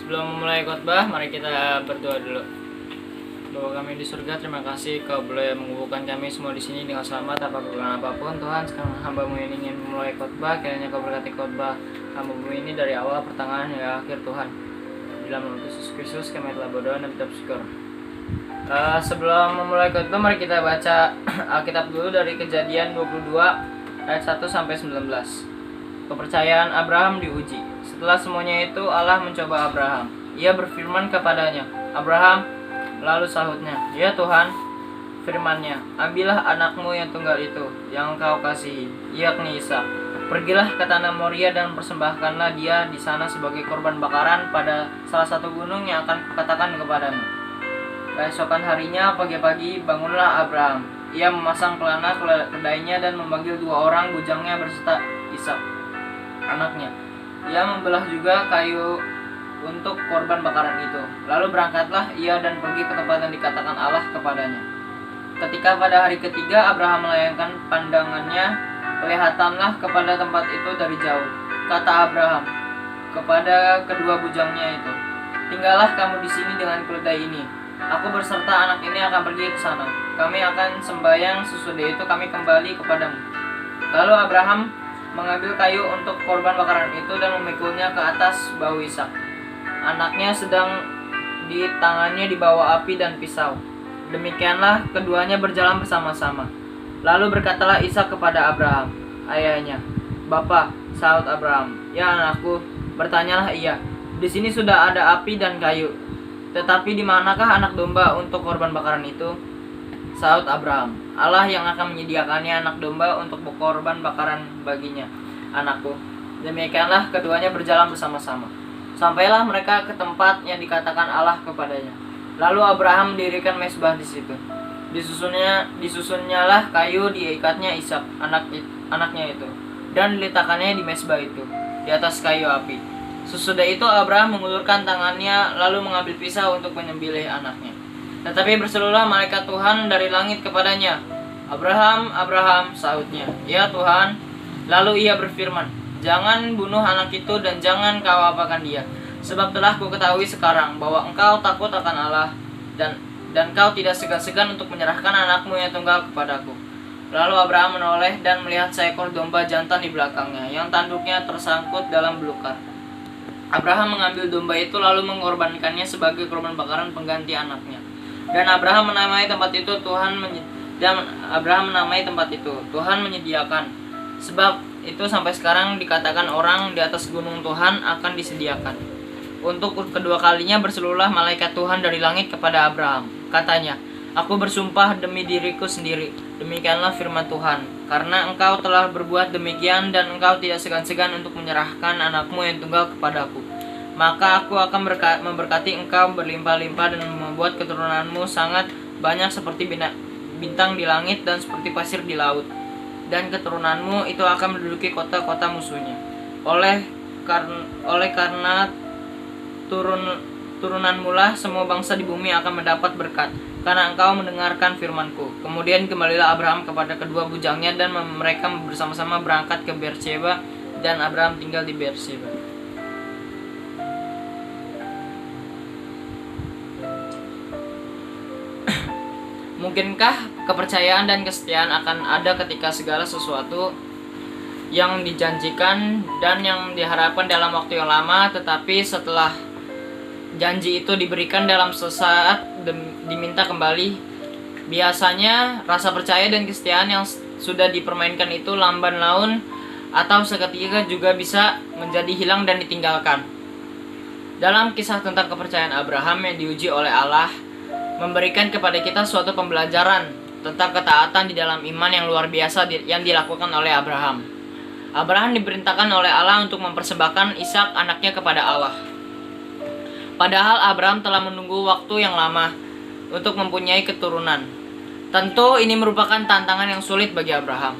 Sebelum memulai khotbah, mari kita berdoa dulu. Bapa kami di surga, terima kasih Kau boleh mengumpulkan kami semua di sini dengan selamat tanpa kekurangan apapun. Tuhan, sekarang hamba-Mu ini ingin memulai khotbah, kiranya Kau berkati khotbah hamba-Mu ini dari awal, pertengahan hingga akhir Tuhan. Di dalam nama Yesus Kristus kami telah berdoa dan kita bersyukur. Sebelum memulai khotbah, mari kita baca Alkitab dulu dari Kejadian 22 ayat 1 sampai 19. Kepercayaan Abraham diuji. Setelah semuanya itu Allah mencoba Abraham. Ia berfirman kepadanya, "Abraham." Lalu sahutnya, "Ya Tuhan." Firman-Nya, "Ambillah anakmu yang tunggal itu, yang Engkau kasihi, yakni Ishak. Pergilah ke tanah Moria dan persembahkanlah dia di sana sebagai korban bakaran pada salah satu gunung yang akan kukatakan kepadamu." Keesokan harinya pagi-pagi bangunlah Abraham. Ia memasang pelana kedainya dan memanggil 2 orang bujangnya berserta Ishak, anaknya. Ia membelah juga kayu untuk korban bakaran itu. Lalu berangkatlah ia dan pergi ke tempat yang dikatakan Allah kepadanya. Ketika pada hari ketiga Abraham melayangkan pandangannya, kelihatanlah kepada tempat itu dari jauh. Kata Abraham kepada kedua bujangnya itu, "Tinggallah kamu di sini dengan keledai ini. Aku berserta anak ini akan pergi ke sana. Kami akan sembahyang, sesudah itu kami kembali kepadamu." Lalu Abraham mengambil kayu untuk korban bakaran itu dan memikulnya ke atas bahu Ishak, anaknya, sedang di tangannya dibawa api dan pisau. Demikianlah keduanya berjalan bersama-sama. Lalu berkatalah Ishak kepada Abraham, ayahnya. "Bapa," sahut Abraham. "Ya anakku," bertanyalah ia. "Di sini sudah ada api dan kayu. Tetapi di manakah anak domba untuk korban bakaran itu?" Sahut Abraham, "Allah yang akan menyediakannya anak domba untuk korban bakaran baginya, anakku." Demikianlah keduanya berjalan bersama-sama. Sampailah mereka ke tempat yang dikatakan Allah kepadanya. Lalu Abraham mendirikan mezbah di situ. Disusunnyalah kayu, diikatnya Ishak, anaknya itu, dan diletakkannya di mezbah itu, di atas kayu api. Sesudah itu Abraham mengulurkan tangannya, lalu mengambil pisau untuk menyembelih anaknya. Tetapi berserulah malaikat Tuhan dari langit kepadanya, "Abraham, Abraham," sahutnya. "Ya Tuhan." Lalu ia berfirman, "Jangan bunuh anak itu dan jangan kau apakan dia. Sebab telah ku ketahui sekarang bahwa engkau takut akan Allah dan kau tidak segan-segan untuk menyerahkan anakmu yang tunggal kepadaku." Lalu Abraham menoleh dan melihat seekor domba jantan di belakangnya, yang tanduknya tersangkut dalam belukar. Abraham mengambil domba itu lalu mengorbankannya sebagai korban bakaran pengganti anaknya. Dan Abraham menamai tempat itu Tuhan menyediakan. Sebab itu sampai sekarang dikatakan orang di atas gunung Tuhan akan disediakan. Untuk kedua kalinya berserulah malaikat Tuhan dari langit kepada Abraham. Katanya, "Aku bersumpah demi diriku sendiri, demikianlah firman Tuhan, karena engkau telah berbuat demikian dan engkau tidak segan-segan untuk menyerahkan anakmu yang tunggal kepadaku, maka aku akan memberkati engkau berlimpah-limpah dan membuat keturunanmu sangat banyak seperti bintang di langit dan seperti pasir di laut. Dan keturunanmu itu akan menduduki kota-kota musuhnya. Oleh karena turunanmu lah semua bangsa di bumi akan mendapat berkat, karena engkau mendengarkan firmanku." Kemudian kembalilah Abraham kepada kedua bujangnya dan mereka bersama-sama berangkat ke Beersheba, dan Abraham tinggal di Beersheba. Mungkinkah kepercayaan dan kesetiaan akan ada ketika segala sesuatu yang dijanjikan dan yang diharapkan dalam waktu yang lama, tetapi setelah janji itu diberikan dalam sesaat diminta kembali? Biasanya rasa percaya dan kesetiaan yang sudah dipermainkan itu lamban laun atau seketika juga bisa menjadi hilang dan ditinggalkan. Dalam kisah tentang kepercayaan Abraham yang diuji oleh Allah, memberikan kepada kita suatu pembelajaran tentang ketaatan di dalam iman yang luar biasa yang dilakukan oleh Abraham. Abraham diperintahkan oleh Allah untuk mempersembahkan Ishak, anaknya, kepada Allah. Padahal Abraham telah menunggu waktu yang lama untuk mempunyai keturunan. Tentu ini merupakan tantangan yang sulit bagi Abraham.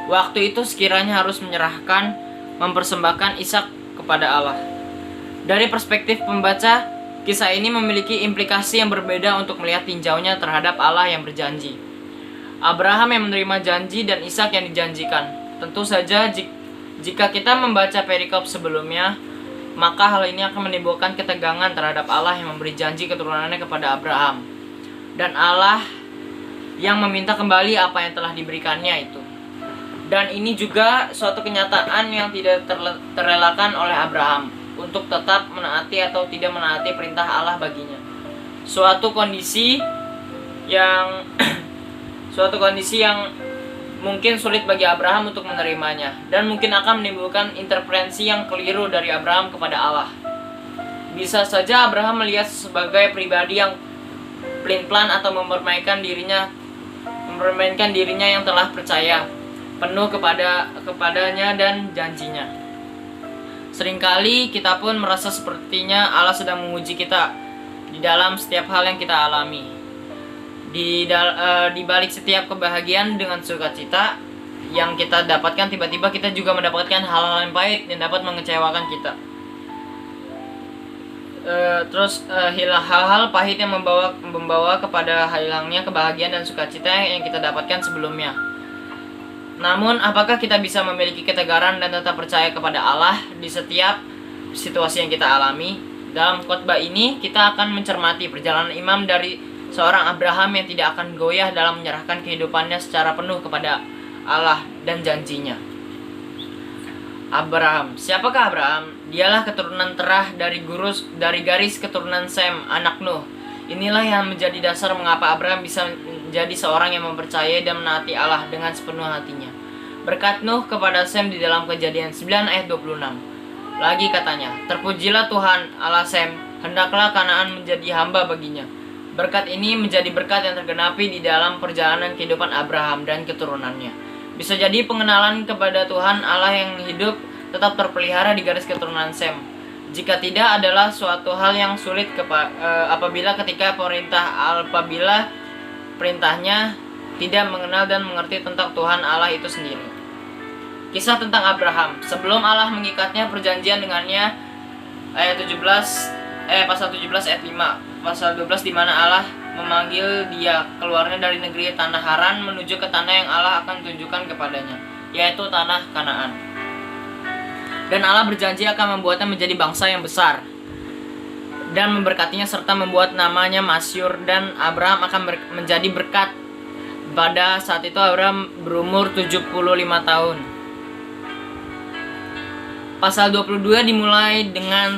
Waktu itu sekiranya harus mempersembahkan Ishak kepada Allah. Dari perspektif pembaca, kisah ini memiliki implikasi yang berbeda untuk melihat tinjaunya terhadap Allah yang berjanji. Abraham yang menerima janji dan Ishak yang dijanjikan. Tentu saja jika kita membaca perikop sebelumnya, maka hal ini akan menimbulkan ketegangan terhadap Allah yang memberi janji keturunannya kepada Abraham, dan Allah yang meminta kembali apa yang telah diberikannya itu. Dan ini juga suatu kenyataan yang tidak terelakkan oleh Abraham untuk tetap menaati atau tidak menaati perintah Allah baginya. Suatu kondisi yang mungkin sulit bagi Abraham untuk menerimanya, dan mungkin akan menimbulkan interferensi yang keliru dari Abraham kepada Allah. Bisa saja Abraham melihat sebagai pribadi yang pelin-pelan atau mempermainkan dirinya yang telah percaya penuh kepadanya dan janjinya. Seringkali kita pun merasa sepertinya Allah sedang menguji kita di dalam setiap hal yang kita alami. Di balik setiap kebahagiaan dengan sukacita yang kita dapatkan, tiba-tiba kita juga mendapatkan hal-hal yang pahit yang dapat mengecewakan kita. Hal-hal pahit yang membawa kepada hilangnya kebahagiaan dan sukacita yang kita dapatkan sebelumnya. Namun, apakah kita bisa memiliki ketegaran dan tetap percaya kepada Allah di setiap situasi yang kita alami? Dalam khotbah ini, kita akan mencermati perjalanan iman dari seorang Abraham yang tidak akan goyah dalam menyerahkan kehidupannya secara penuh kepada Allah dan janjinya. Abraham. Siapakah Abraham? Dialah keturunan terah dari garis keturunan Sem, anak Nuh. Inilah yang menjadi dasar mengapa Abraham bisa menjadi seorang yang mempercayai dan menaati Allah dengan sepenuh hatinya. Berkat Nuh kepada Sem di dalam Kejadian 9 ayat 26. Lagi katanya, terpujilah Tuhan Allah Sem, hendaklah Kanaan menjadi hamba baginya. Berkat ini menjadi berkat yang tergenapi di dalam perjalanan kehidupan Abraham dan keturunannya. Bisa jadi pengenalan kepada Tuhan Allah yang hidup tetap terpelihara di garis keturunan Sem. Jika tidak, adalah suatu hal yang sulit apabila perintahnya tidak mengenal dan mengerti tentang Tuhan Allah itu sendiri. Kisah tentang Abraham. Sebelum Allah mengikatnya perjanjian dengannya, pasal 17 ayat 5. Pasal 12 di mana Allah memanggil dia keluarnya dari negeri tanah Haran menuju ke tanah yang Allah akan tunjukkan kepadanya, yaitu tanah Kanaan. Dan Allah berjanji akan membuatnya menjadi bangsa yang besar dan memberkatinya serta membuat namanya masyhur, dan Abraham akan menjadi berkat. Pada saat itu Abraham berumur 75 tahun. Pasal 22 dimulai dengan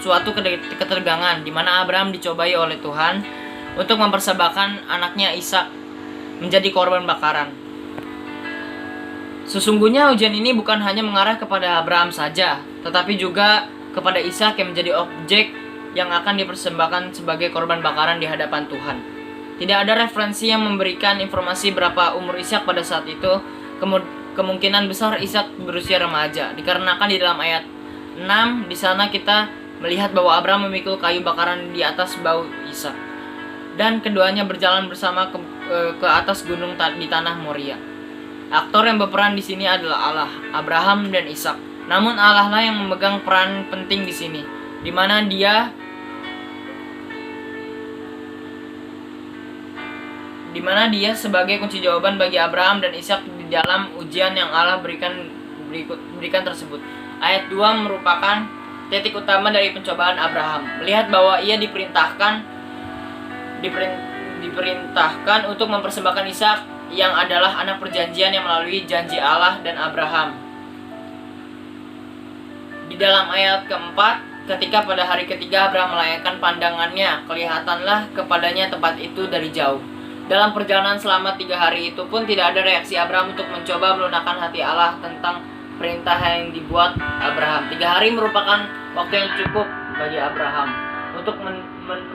suatu ketegangan di mana Abraham dicobai oleh Tuhan untuk mempersembahkan anaknya Ishak menjadi korban bakaran. Sesungguhnya ujian ini bukan hanya mengarah kepada Abraham saja, tetapi juga kepada Ishak yang menjadi objek yang akan dipersembahkan sebagai korban bakaran di hadapan Tuhan. Tidak ada referensi yang memberikan informasi berapa umur Ishak pada saat itu. Kemungkinan besar Ishak berusia remaja, dikarenakan di dalam ayat 6 di sana kita melihat bahwa Abraham memikul kayu bakaran di atas bahu Ishak, dan keduanya berjalan bersama ke atas gunung di tanah Moria. Aktor yang berperan di sini adalah Allah, Abraham dan Ishak. Namun Allah lah yang memegang peran penting di sini, di mana dia sebagai kunci jawaban bagi Abraham dan Ishak di dalam ujian yang Allah berikan tersebut. Ayat 2 merupakan titik utama dari pencobaan Abraham. Melihat bahwa ia diperintahkan untuk mempersembahkan Ishak yang adalah anak perjanjian yang melalui janji Allah dan Abraham. Di dalam ayat keempat, ketika pada hari ketiga Abraham melayangkan pandangannya, kelihatanlah kepadanya tempat itu dari jauh. Dalam perjalanan selama 3 hari itu pun tidak ada reaksi Abraham untuk mencoba melunakkan hati Allah tentang perintah yang dibuat Abraham. 3 hari merupakan waktu yang cukup bagi Abraham untuk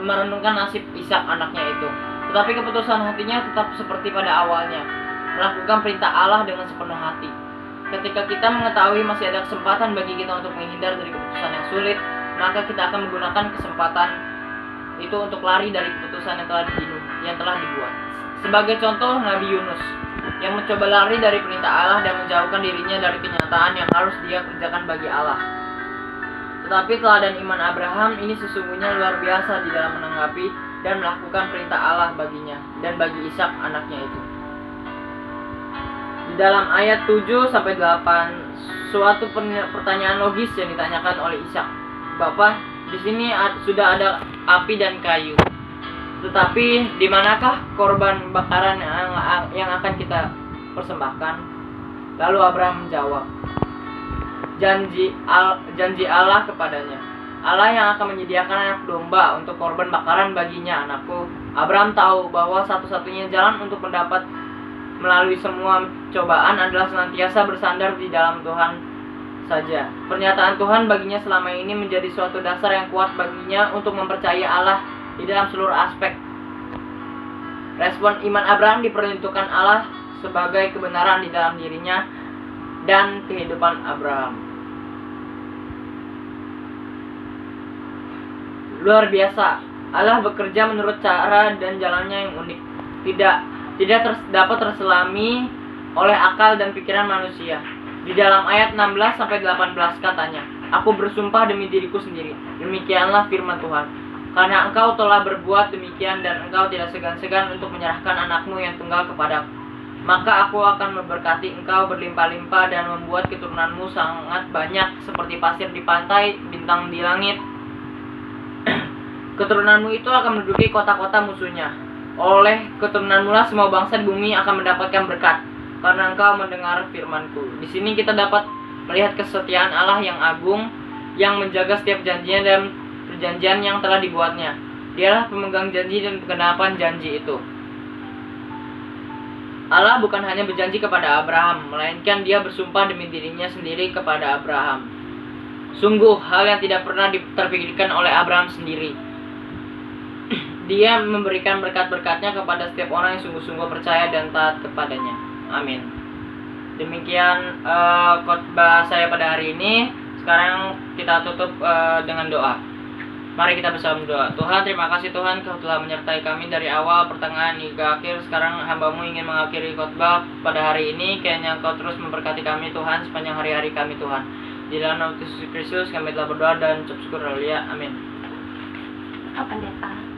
merenungkan nasib Ishak anaknya itu. Tetapi keputusan hatinya tetap seperti pada awalnya, melakukan perintah Allah dengan sepenuh hati. Ketika kita mengetahui masih ada kesempatan bagi kita untuk menghindar dari keputusan yang sulit, maka kita akan menggunakan kesempatan itu untuk lari dari keputusan yang telah dibuat. Sebagai contoh, Nabi Yunus yang mencoba lari dari perintah Allah dan menjauhkan dirinya dari kenyataan yang harus dia kerjakan bagi Allah. Tetapi teladan iman Abraham ini sesungguhnya luar biasa di dalam menanggapi dan melakukan perintah Allah baginya dan bagi Ishak anaknya itu. Di dalam ayat 7-8, suatu pertanyaan logis yang ditanyakan oleh Ishak. Bapa, di sini sudah ada api dan kayu. Tetapi di manakah korban bakaran yang akan kita persembahkan? Lalu Abraham menjawab, janji Allah kepadanya, Allah yang akan menyediakan anak domba untuk korban bakaran baginya, anakku. Abraham tahu bahwa satu-satunya jalan untuk mendapat melalui semua cobaan adalah senantiasa bersandar di dalam Tuhan saja. Pernyataan Tuhan baginya selama ini menjadi suatu dasar yang kuat baginya untuk mempercayai Allah di dalam seluruh aspek. Respon iman Abraham diperuntukkan Allah sebagai kebenaran di dalam dirinya dan kehidupan Abraham. Luar biasa, Allah bekerja menurut cara dan jalannya yang unik. Tidak dapat terselami oleh akal dan pikiran manusia. Di dalam ayat 16-18 katanya, aku bersumpah demi diriku sendiri, demikianlah firman Tuhan. Karena engkau telah berbuat demikian dan engkau tidak segan-segan untuk menyerahkan anakmu yang tunggal kepadaku, maka aku akan memberkati engkau berlimpah-limpah dan membuat keturunanmu sangat banyak seperti pasir di pantai, bintang di langit. Keturunanmu itu akan menduduki kota-kota musuhnya. Oleh keturunanmu lah semua bangsa di bumi akan mendapatkan berkat, karena engkau mendengar firmanku. Di sini kita dapat melihat kesetiaan Allah yang agung, yang menjaga setiap janjinya dan perjanjian yang telah dibuatnya. Dialah pemegang janji dan pengenapan janji itu. Allah bukan hanya berjanji kepada Abraham, melainkan dia bersumpah demi dirinya sendiri kepada Abraham. Sungguh hal yang tidak pernah terpikirkan oleh Abraham sendiri. Dia memberikan berkat-berkatnya kepada setiap orang yang sungguh-sungguh percaya dan taat kepadanya. Amin. Demikian khotbah saya pada hari ini. Sekarang kita tutup dengan doa. Mari kita bersama doa. Tuhan, terima kasih Tuhan, Kau telah menyertai kami dari awal, pertengahan hingga akhir. Sekarang hamba-Mu ingin mengakhiri khotbah pada hari ini. Kiranya Kau terus memberkati kami Tuhan sepanjang hari-hari kami Tuhan. Di dalam nama Yesus Kristus kami telah berdoa dan ucap syukur. Haleluya. Amin. Pendeta.